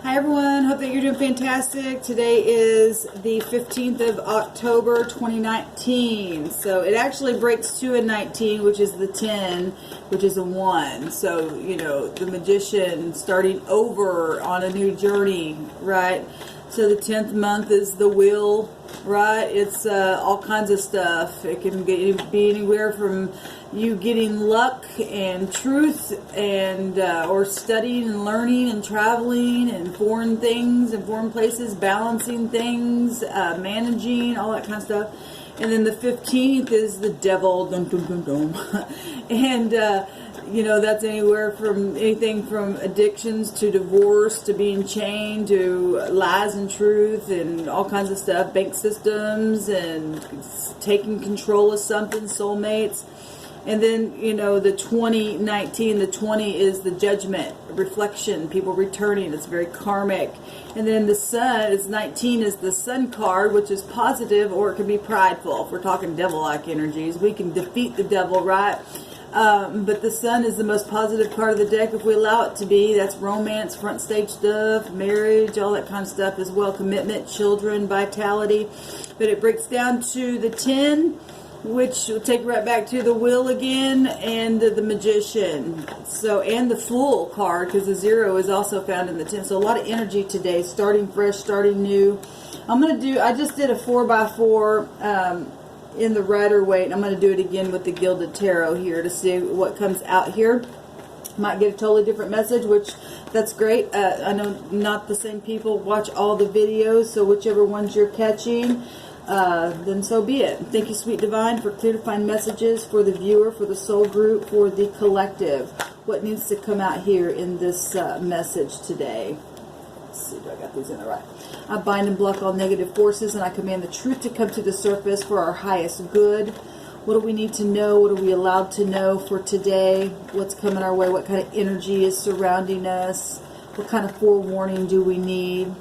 Hi everyone, hope that you're doing fantastic. Today is the 15th of October 2019. So it actually breaks 2 and 19, which is the 10, which is a 1. So, you know, the magician starting over on a new journey, right? So the 10th month is the wheel, right? It's all kinds of stuff. It can be anywhere from you getting luck and truth and or studying and learning and traveling and foreign things and foreign places, balancing things, managing, all that kind of stuff. And then the 15th is the devil, dum, dum, dum, dum. And you know, that's anywhere from anything from addictions to divorce to being chained to lies and truth and all kinds of stuff, bank systems and taking control of something, soulmates. And then, you know, the 2019, the 20 is the judgment, reflection, people returning. It's very karmic. And then the sun, it's 19 is the sun card, which is positive, or it can be prideful. If we're talking devil-like energies, we can defeat the devil, right? But the sun is the most positive part of the deck if we allow it to be. That's romance, front stage stuff, marriage, all that kind of stuff as well. Commitment, children, vitality. But it breaks down to the 10, which will take right back to the wheel again, and the magician. So, and the fool card, because the 0 is also found in the 10. So a lot of energy today, starting fresh, starting new. I just did a 4x4 in the Rider-Waite. I'm going to do it again with the Gilded Tarot here to see what comes out here. Might get a totally different message, which that's great. I know not the same people watch all the videos, so whichever ones you're catching, then so be it. Thank you, Sweet Divine, for clear defined messages for the viewer, for the soul group, for the collective. What needs to come out here in this message today? Let's see, do I got these in the right? I bind and block all negative forces, and I command the truth to come to the surface for our highest good. What do we need to know? What are we allowed to know for today? What's coming our way? What kind of energy is surrounding us? What kind of forewarning do we need?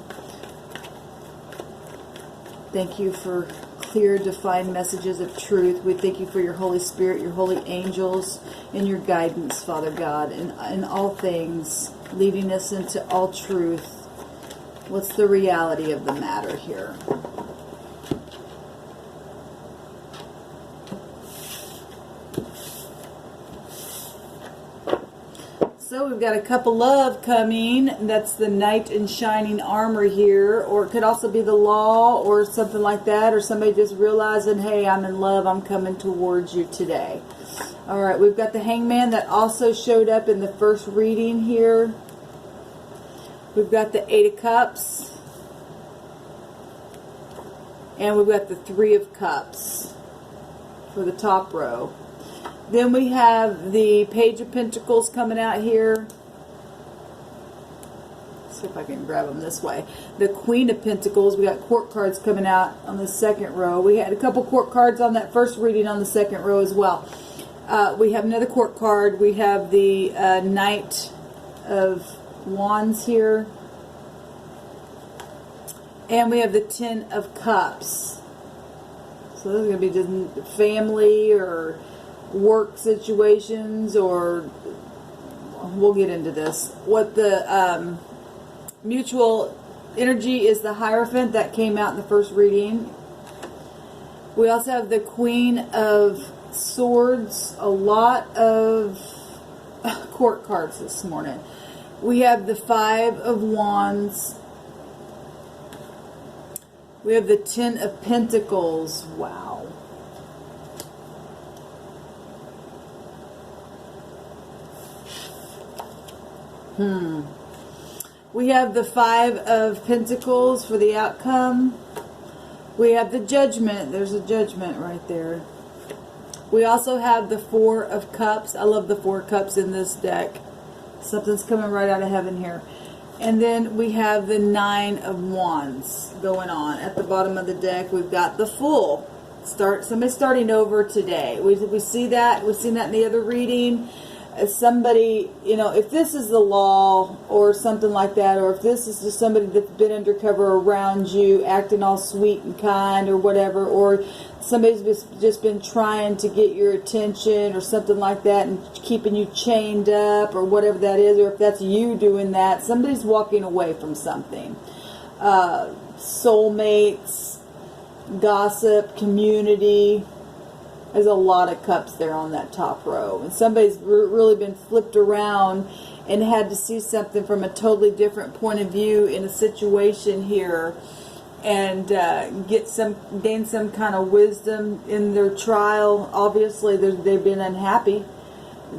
Thank you for clear, defined messages of truth. We thank you for your Holy Spirit, your holy angels, and your guidance, Father God, in all things, leading us into all truth. What's the reality of the matter here? So we've got a cup of love coming. That's the knight in shining armor here. Or it could also be the law or something like that. Or somebody just realizing, hey, I'm in love. I'm coming towards you today. All right, we've got the hangman that also showed up in the first reading here. We've got the 8 of cups. And we've got the 3 of cups for the top row. Then we have the Page of Pentacles coming out here. Let's see if I can grab them this way. The Queen of Pentacles. We got court cards coming out on the second row. We had a couple court cards on that first reading on the second row as well. We have another court card. We have the Knight of Wands here. And we have the 10 of Cups. So this is going to be just family or work situations, or we'll get into this. What the mutual energy is the Hierophant that came out in the first reading. We also have the Queen of Swords, a lot of court cards this morning. We have the 5 of Wands. We have the 10 of Pentacles. Wow. We have the 5 of Pentacles for the outcome. We have the Judgment. There's a Judgment right there. We also have the 4 of Cups. I love the 4 Cups in this deck. Something's coming right out of heaven here. And then we have the 9 of Wands going on. At the bottom of the deck, we've got the Fool. Somebody's starting over today. We see that. We've seen that in the other reading. somebody, if this is the law or something like that, or if this is just somebody that's been undercover around you, acting all sweet and kind or whatever, or somebody's just been trying to get your attention or something like that and keeping you chained up or whatever that is, or if that's you doing that, somebody's walking away from something. Soulmates, gossip, community. There's a lot of cups there on that top row. And somebody's really been flipped around and had to see something from a totally different point of view in a situation here, and gain some kind of wisdom in their trial. Obviously, they've been unhappy.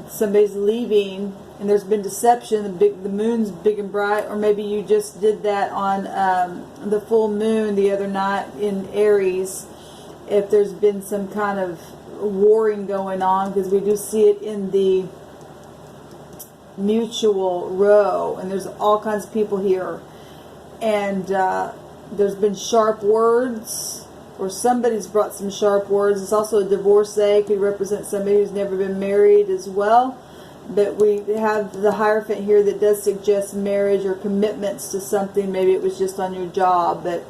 Somebody's leaving, and there's been deception. The moon's big and bright, or maybe you just did that on the full moon the other night in Aries. If there's been some kind of warring going on, because we do see it in the mutual row, and there's all kinds of people here, and there's been sharp words, or somebody's brought some sharp words. It's also a divorcee, could represent somebody who's never been married as well. But we have the Hierophant here that does suggest marriage or commitments to something. Maybe it was just on your job, but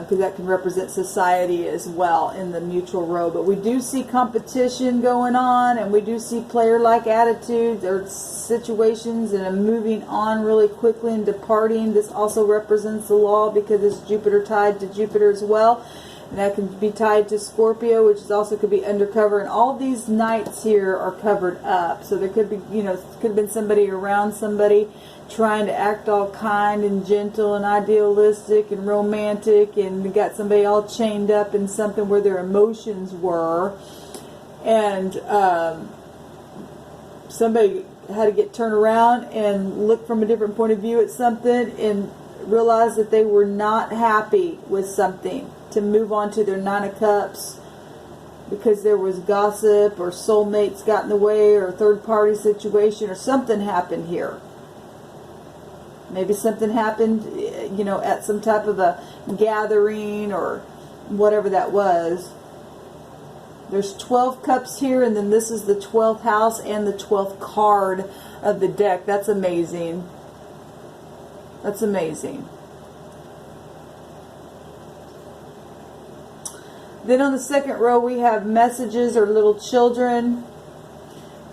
because that can represent society as well in the mutual row. But we do see competition going on, and we do see player-like attitudes or situations and a moving on really quickly and departing. This also represents the law because it's Jupiter tied to Jupiter as well. And that can be tied to Scorpio, which is also could be undercover. And all these nights here are covered up. So there could be, could have been somebody around somebody trying to act all kind and gentle and idealistic and romantic, and you got somebody all chained up in something where their emotions were, and somebody had to get turned around and look from a different point of view at something and realize that they were not happy with something, to move on to their Nine of Cups, because there was gossip or soulmates got in the way or a third party situation or something happened here. Maybe something happened, at some type of a gathering or whatever that was. There's 12 cups here, and then this is the 12th house and the 12th card of the deck. That's amazing. That's amazing. Then on the second row, we have messages or little children.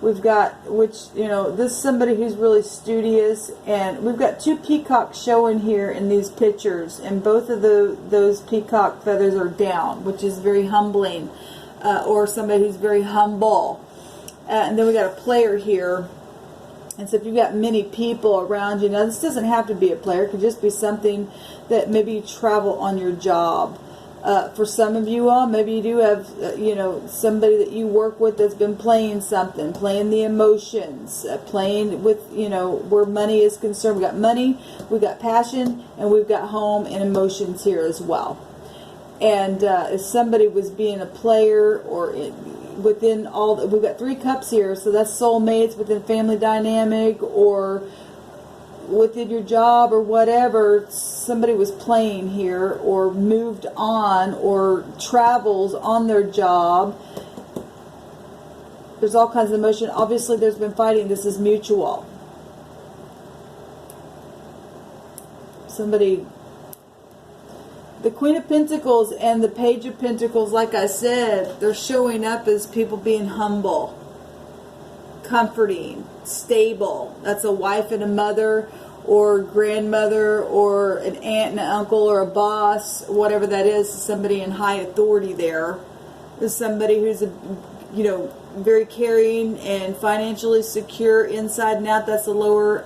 We've got, this is somebody who's really studious, and we've got two peacocks showing here in these pictures, and both of those peacock feathers are down, which is very humbling, or somebody who's very humble. And then we got a player here, and so if you've got many people around you, now this doesn't have to be a player, it could just be something that maybe you travel on your job. For some of you all, maybe you do have, somebody that you work with that's been playing something, playing the emotions, playing with, where money is concerned. We got money, we got passion, and we've got home and emotions here as well. And if somebody was being a player or within all, we've got 3 cups here, so that's soulmates within family dynamic or within your job or whatever. Somebody was playing here or moved on or travels on their job. There's all kinds of emotion. Obviously there's been fighting. This is mutual. Somebody, the Queen of Pentacles and the Page of Pentacles, like I said, they're showing up as people being humble, comforting, stable. That's a wife and a mother or grandmother or an aunt and an uncle or a boss, whatever that is, somebody in high authority there. There's somebody who's very caring and financially secure inside and out. That's the lower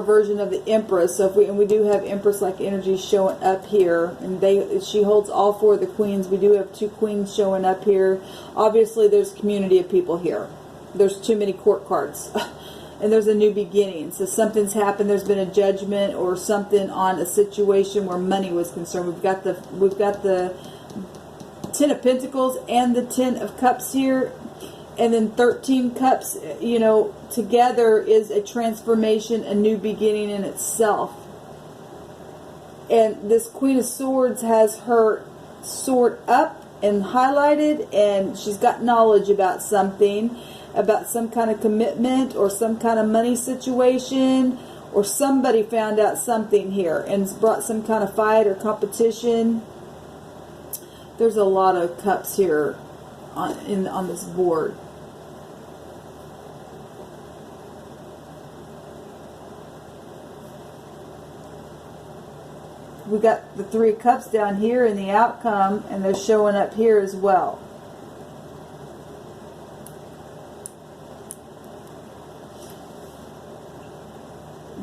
version of the Empress. So we do have Empress-like energy showing up here, and she holds all 4 of the queens. We do have 2 queens showing up here. Obviously, there's a community of people here. There's too many court cards. And there's a new beginning. So something's happened. There's been a judgment or something on a situation where money was concerned. We've got the 10 of Pentacles and the 10 of Cups here. And then 13 cups, together is a transformation, a new beginning in itself. And this Queen of Swords has her sword up and highlighted, and she's got knowledge about something. about some kind of commitment or some kind of money situation, or somebody found out something here and brought some kind of fight or competition. There's a lot of cups here on this board. We got the 3 of Cups down here in the outcome, and they're showing up here as well.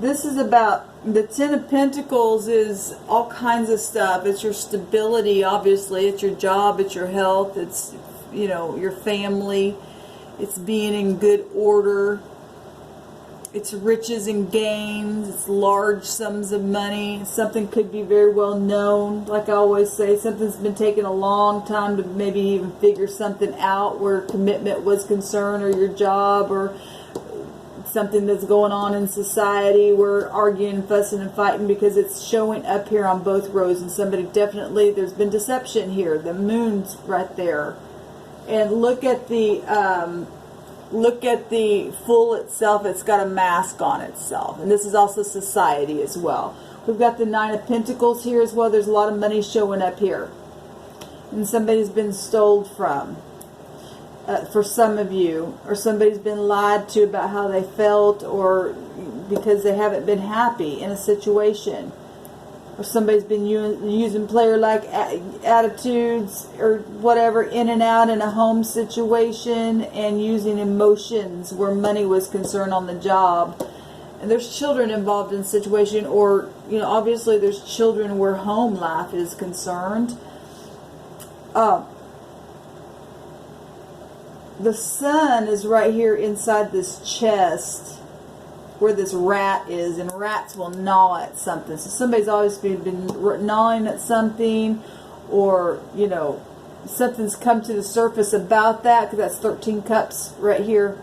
This is about the 10 of Pentacles is all kinds of stuff. It's your stability, obviously. It's your job. It's your health. It's, you know, your family. It's being in good order. It's riches and gains. It's large sums of money. Something could be very well known. Like I always say, something's been taking a long time to maybe even figure something out where commitment was concerned, or your job, or something that's going on in society. We're arguing, fussing, and fighting because it's showing up here on both rows. And somebody definitely, there's been deception here. The moon's right there. And look at the Fool itself. It's got a mask on itself. And this is also society as well. We've got the 9 of Pentacles here as well. There's a lot of money showing up here. And somebody's been stole from. For some of you. Or somebody's been lied to about how they felt, or because they haven't been happy in a situation. Or somebody's been using player-like attitudes or whatever in and out in a home situation, and using emotions where money was concerned on the job. And there's children involved in the situation, or, you know, obviously there's children where home life is concerned. The sun is right here inside this chest where this rat is, and rats will gnaw at something. So somebody's always been gnawing at something, or, you know, something's come to the surface about that, because that's 13 cups right here.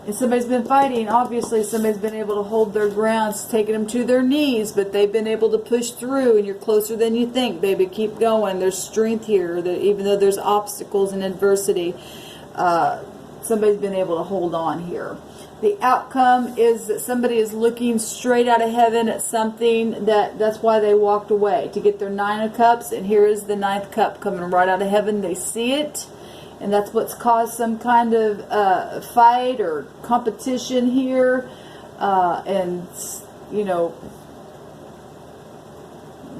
And somebody's been fighting. Obviously somebody's been able to hold their ground. It's taken them to their knees, but they've been able to push through, and you're closer than you think, baby. Keep going. There's strength here, that even though there's obstacles and adversity, somebody's been able to hold on here. The outcome is that somebody is looking straight out of heaven at something that's why they walked away, to get their 9 of Cups, and here is the 9th cup coming right out of heaven. They see it, and that's what's caused some kind of fight or competition here, and, you know,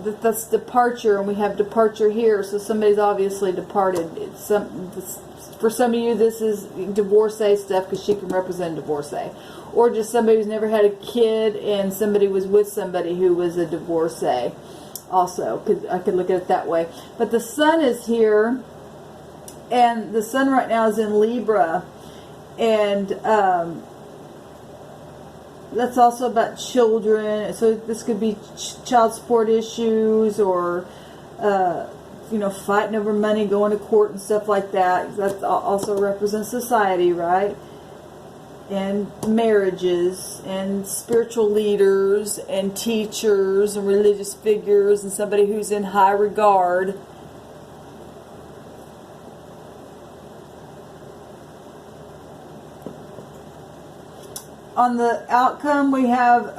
that's departure, and we have departure here, so somebody's obviously departed. For some of you, this is divorcee stuff, because she can represent divorcee. Or just somebody who's never had a kid, and somebody was with somebody who was a divorcee. Also, I could look at it that way. But the sun is here, and the sun right now is in Libra. And that's also about children. So this could be child support issues, or you know, fighting over money, going to court and stuff like that. That also represents society, right? And marriages, and spiritual leaders, and teachers, and religious figures, and somebody who's in high regard. On the outcome, we have,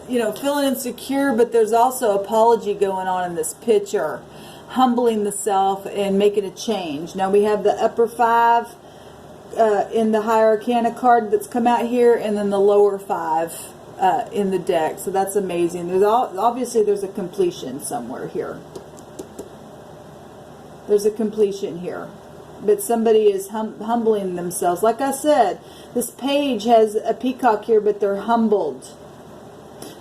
you know, feeling insecure, but there's also apology going on in this picture. Humbling the self and making a change. Now we have the upper 5 in the High Arcana card that's come out here, and then the lower 5 in the deck. So that's amazing. Obviously there's a completion somewhere here. There's a completion here. But somebody is humbling themselves. Like I said, this page has a peacock here, but they're humbled.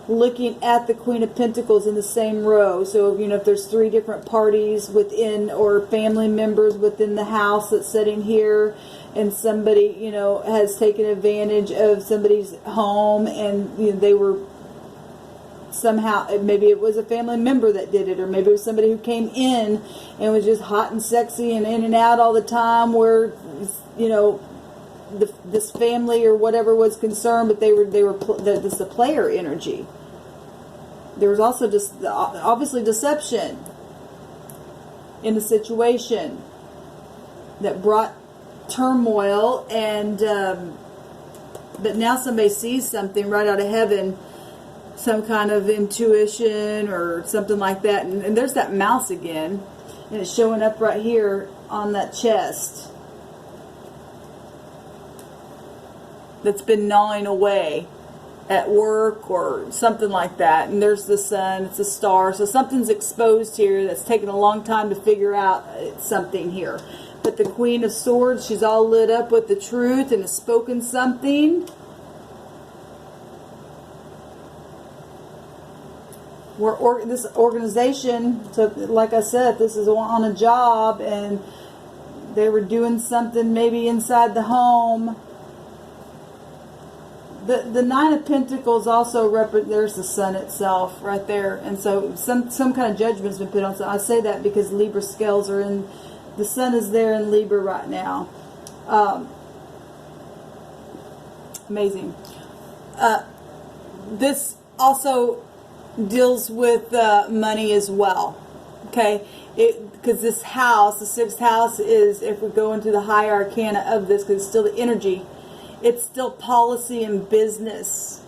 Looking at the Queen of Pentacles in the same row. So, you know, if there's 3 different parties within, or family members within the house that's sitting here, and somebody, you know, has taken advantage of somebody's home, and, you know, they were somehow, maybe it was a family member that did it, or maybe it was somebody who came in and was just hot and sexy and in and out all the time, where, you know, this family or whatever was concerned, but this is a player energy. There was also just obviously deception in the situation that brought turmoil, and but now somebody sees something right out of heaven, some kind of intuition or something like that, and there's that mouse again, and it's showing up right here on that chest that's been gnawing away at work or something like that. And there's the sun, it's a star, so something's exposed here that's taken a long time to figure out something here. But the Queen of Swords, she's all lit up with the truth and has spoken something. This organization, so like I said, this is on a job, and they were doing something maybe inside the home. The Nine of Pentacles also there's the sun itself right there, and so some kind of judgment's been put on. So I say that because Libra scales are in, the sun is there in Libra right now. Amazing. This also deals with money as well. Okay, because this house, the 6th house, is, if we go into the high arcana of this, because it's still the energy. It's still policy and business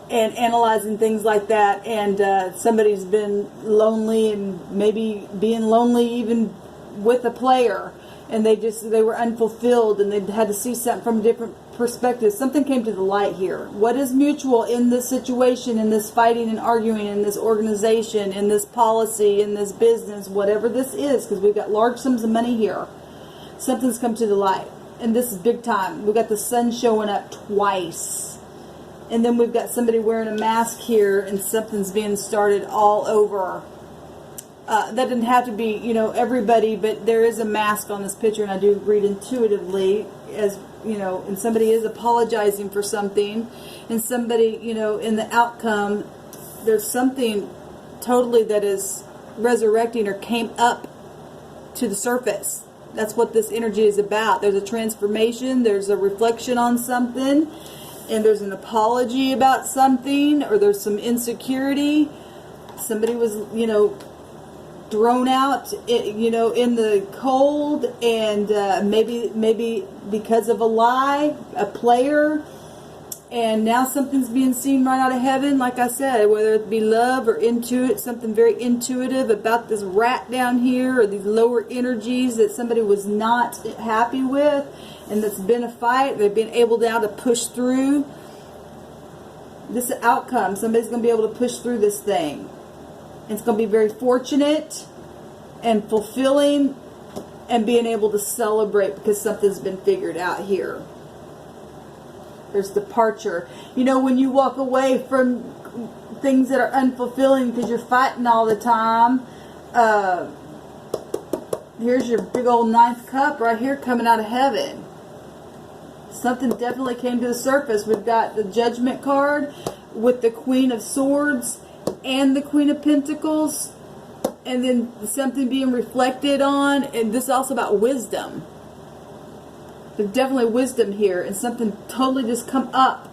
and analyzing things like that. And somebody's been lonely, and maybe being lonely even with a player, and they were unfulfilled, and they had to see something from a different perspective. Something came to the light here. What is mutual in this situation, in this fighting and arguing, in this organization, in this policy, in this business, whatever this is, because we've got large sums of money here. Something's come to the light. And this is big time. We've got the sun showing up twice. And then we've got somebody wearing a mask here, and something's being started all over. That didn't have to be, everybody, but there is a mask on this picture, and I do read intuitively, as, and somebody is apologizing for something, and somebody, in the outcome, there's something totally that is resurrecting or came up to the surface. That's what this energy is about. There's a transformation, there's a reflection on something, and there's an apology about something, or there's some insecurity. Somebody was, thrown out, in the cold, and maybe because of a lie, a player, and now something's being seen right out of heaven, like I said, whether it be love or something very intuitive about this rat down here, or these lower energies that somebody was not happy with, and that's been a fight. They've been able now to push through this outcome. Somebody's going to be able to push through this thing. It's going to be very fortunate and fulfilling, and being able to celebrate because something's been figured out here. There's departure. When you walk away from things that are unfulfilling because you're fighting all the time, here's your big old 9th cup right here coming out of heaven. Something definitely came to the surface. We've got the Judgment card with the Queen of Swords and the Queen of Pentacles, and then something being reflected on, and this is also about wisdom. There's definitely wisdom here, and something totally just come up.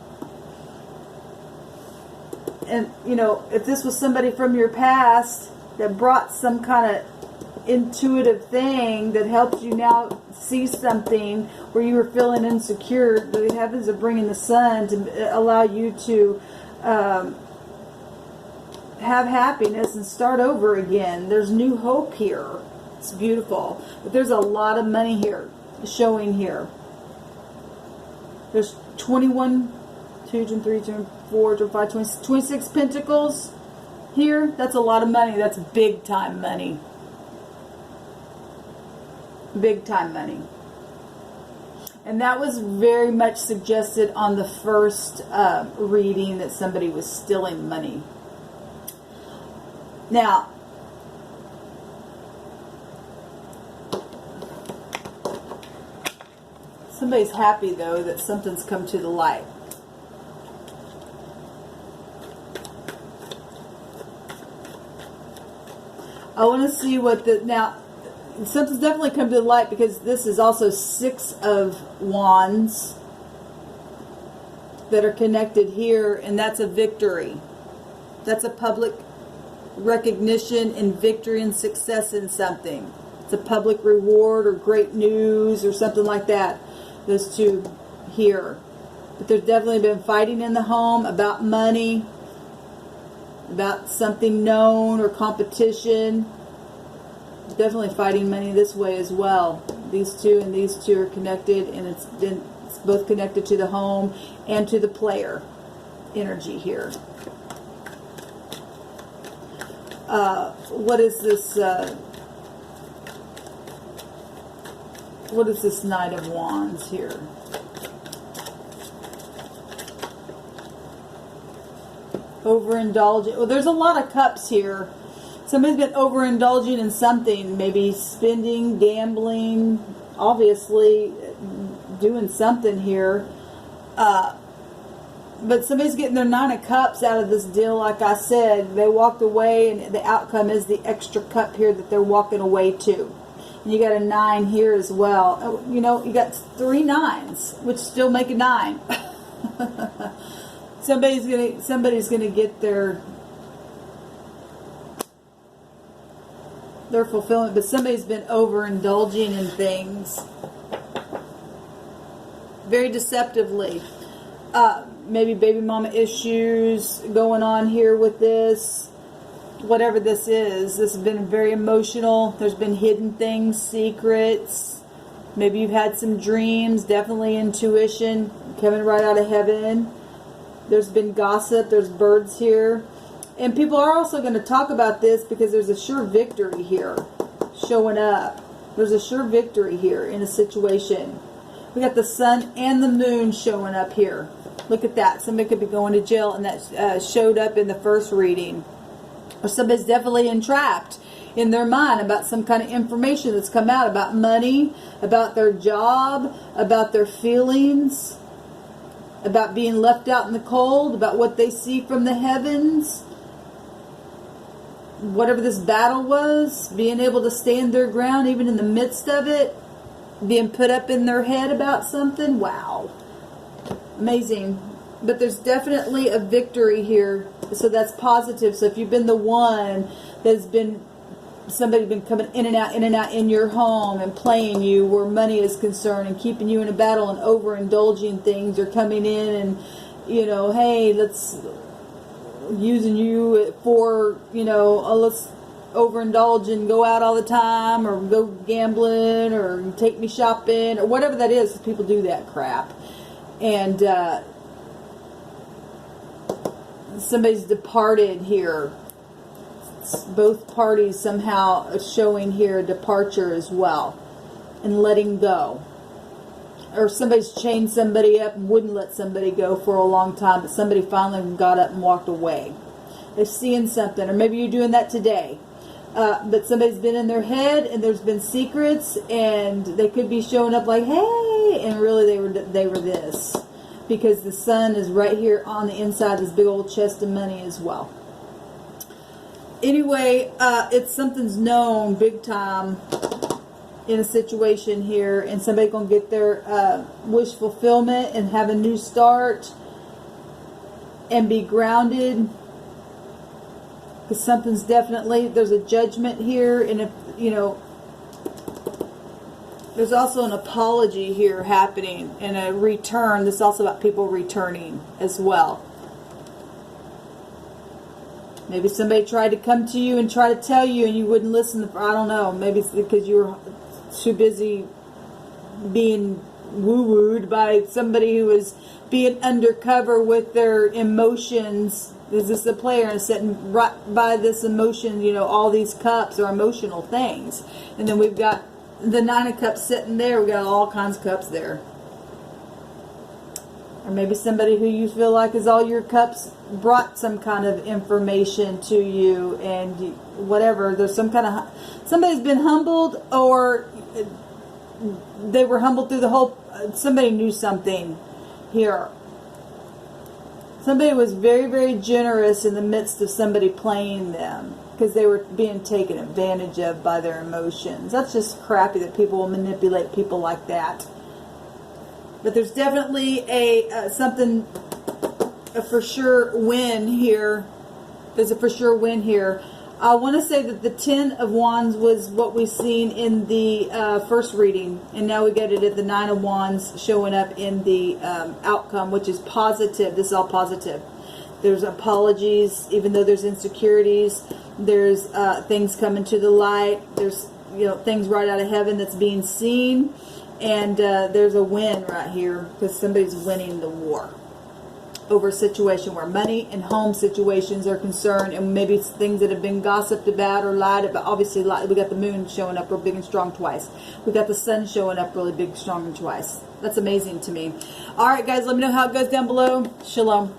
And, if this was somebody from your past that brought some kind of intuitive thing that helped you now see something where you were feeling insecure, the heavens are bringing the sun to allow you to have happiness and start over again. There's new hope here. It's beautiful. But there's a lot of money here showing here. There's 21, 2, 3, 4, 5, 26 pentacles here. That's a lot of money. That's big time money. Big time money. And that was very much suggested on the first reading, that somebody was stealing money. Now, somebody's happy, though, that something's come to the light. I want to see what now, something's definitely come to the light, because this is also 6 of Wands that are connected here, and that's a victory. That's a public recognition and victory and success in something. It's a public reward or great news or something like that. Those two here. But there's definitely been fighting in the home about money, about something known or competition. Definitely fighting money this way as well. These two and these two are connected, and it's both connected to the home and to the player energy here. What is this? What is this Knight of Wands here? Overindulging. Well, there's a lot of cups here. Somebody's been overindulging in something. Maybe spending, gambling, obviously doing something here. But somebody's getting their 9 of Cups out of this deal. Like I said, they walked away, and the outcome is the extra cup here that they're walking away to. And you got a 9 here as well. You know, you got 3 9s, which still make a 9. Somebody's gonna get their fulfillment, but somebody's been overindulging in things very deceptively. Maybe baby mama issues going on here with this. Whatever this has been very emotional. There's been hidden things, secrets. Maybe you've had some dreams, definitely intuition coming right out of heaven. There's been gossip, there's birds here. And people are also going to talk about this because there's a sure victory here showing up. There's a sure victory here in a situation. We got the sun and the moon showing up here. Look at that. Somebody could be going to jail, and that showed up in the first reading. Or somebody's definitely entrapped in their mind about some kind of information that's come out about money, about their job, about their feelings, about being left out in the cold, about what they see from the heavens. Whatever this battle was, being able to stand their ground even in the midst of it, being put up in their head about something. Wow. Amazing. But there's definitely a victory here, so that's positive. So if you've been the one that's been, somebody been coming in and out in your home and playing you where money is concerned and keeping you in a battle and overindulging things, or coming in and, you know, hey, let's, using you for, you know, let's overindulge and go out all the time, or go gambling, or take me shopping, or whatever that is. People do that crap. And somebody's departed here. Both parties somehow showing here departure as well, and letting go. Or somebody's chained somebody up and wouldn't let somebody go for a long time, but somebody finally got up and walked away. They're seeing something, or maybe you're doing that today. But somebody's been in their head, and there's been secrets, and they could be showing up like, hey, and really they were this, because the sun is right here on the inside of this big old chest of money as well. Anyway, it's something's known big time in a situation here, and somebody gonna get their wish fulfillment and have a new start and be grounded. Because something's definitely, there's a judgment here, and if, you know, there's also an apology here happening, and a return. This is also about people returning as well. Maybe somebody tried to come to you and try to tell you, and you wouldn't listen. I don't know. Maybe it's because you were too busy being woo-wooed by somebody who was being undercover with their emotions. Is this a player and sitting right by this emotion, you know, all these cups are emotional things. And then we've got the 9 of Cups sitting there. We've got all kinds of cups there. Or maybe somebody who you feel like is all your cups brought some kind of information to you, and whatever. There's some kind of, somebody's been humbled, or they were humbled through the whole, somebody knew something here. Somebody was very, very generous in the midst of somebody playing them, because they were being taken advantage of by their emotions. That's just crappy that people will manipulate people like that. But there's definitely a for sure win here. There's a for sure win here. I want to say that the 10 of Wands was what we've seen in the first reading, and now we get it at the 9 of Wands showing up in the outcome, which is positive. This is all positive. There's apologies, even though there's insecurities. There's things coming to the light. There's things right out of heaven that's being seen, and there's a win right here because somebody's winning the war over a situation where money and home situations are concerned, and maybe it's things that have been gossiped about or lied about. Obviously, we got the moon showing up real big and strong twice. We got the sun showing up really big, strong, and twice. That's amazing to me. All right, guys, let me know how it goes down below. Shalom.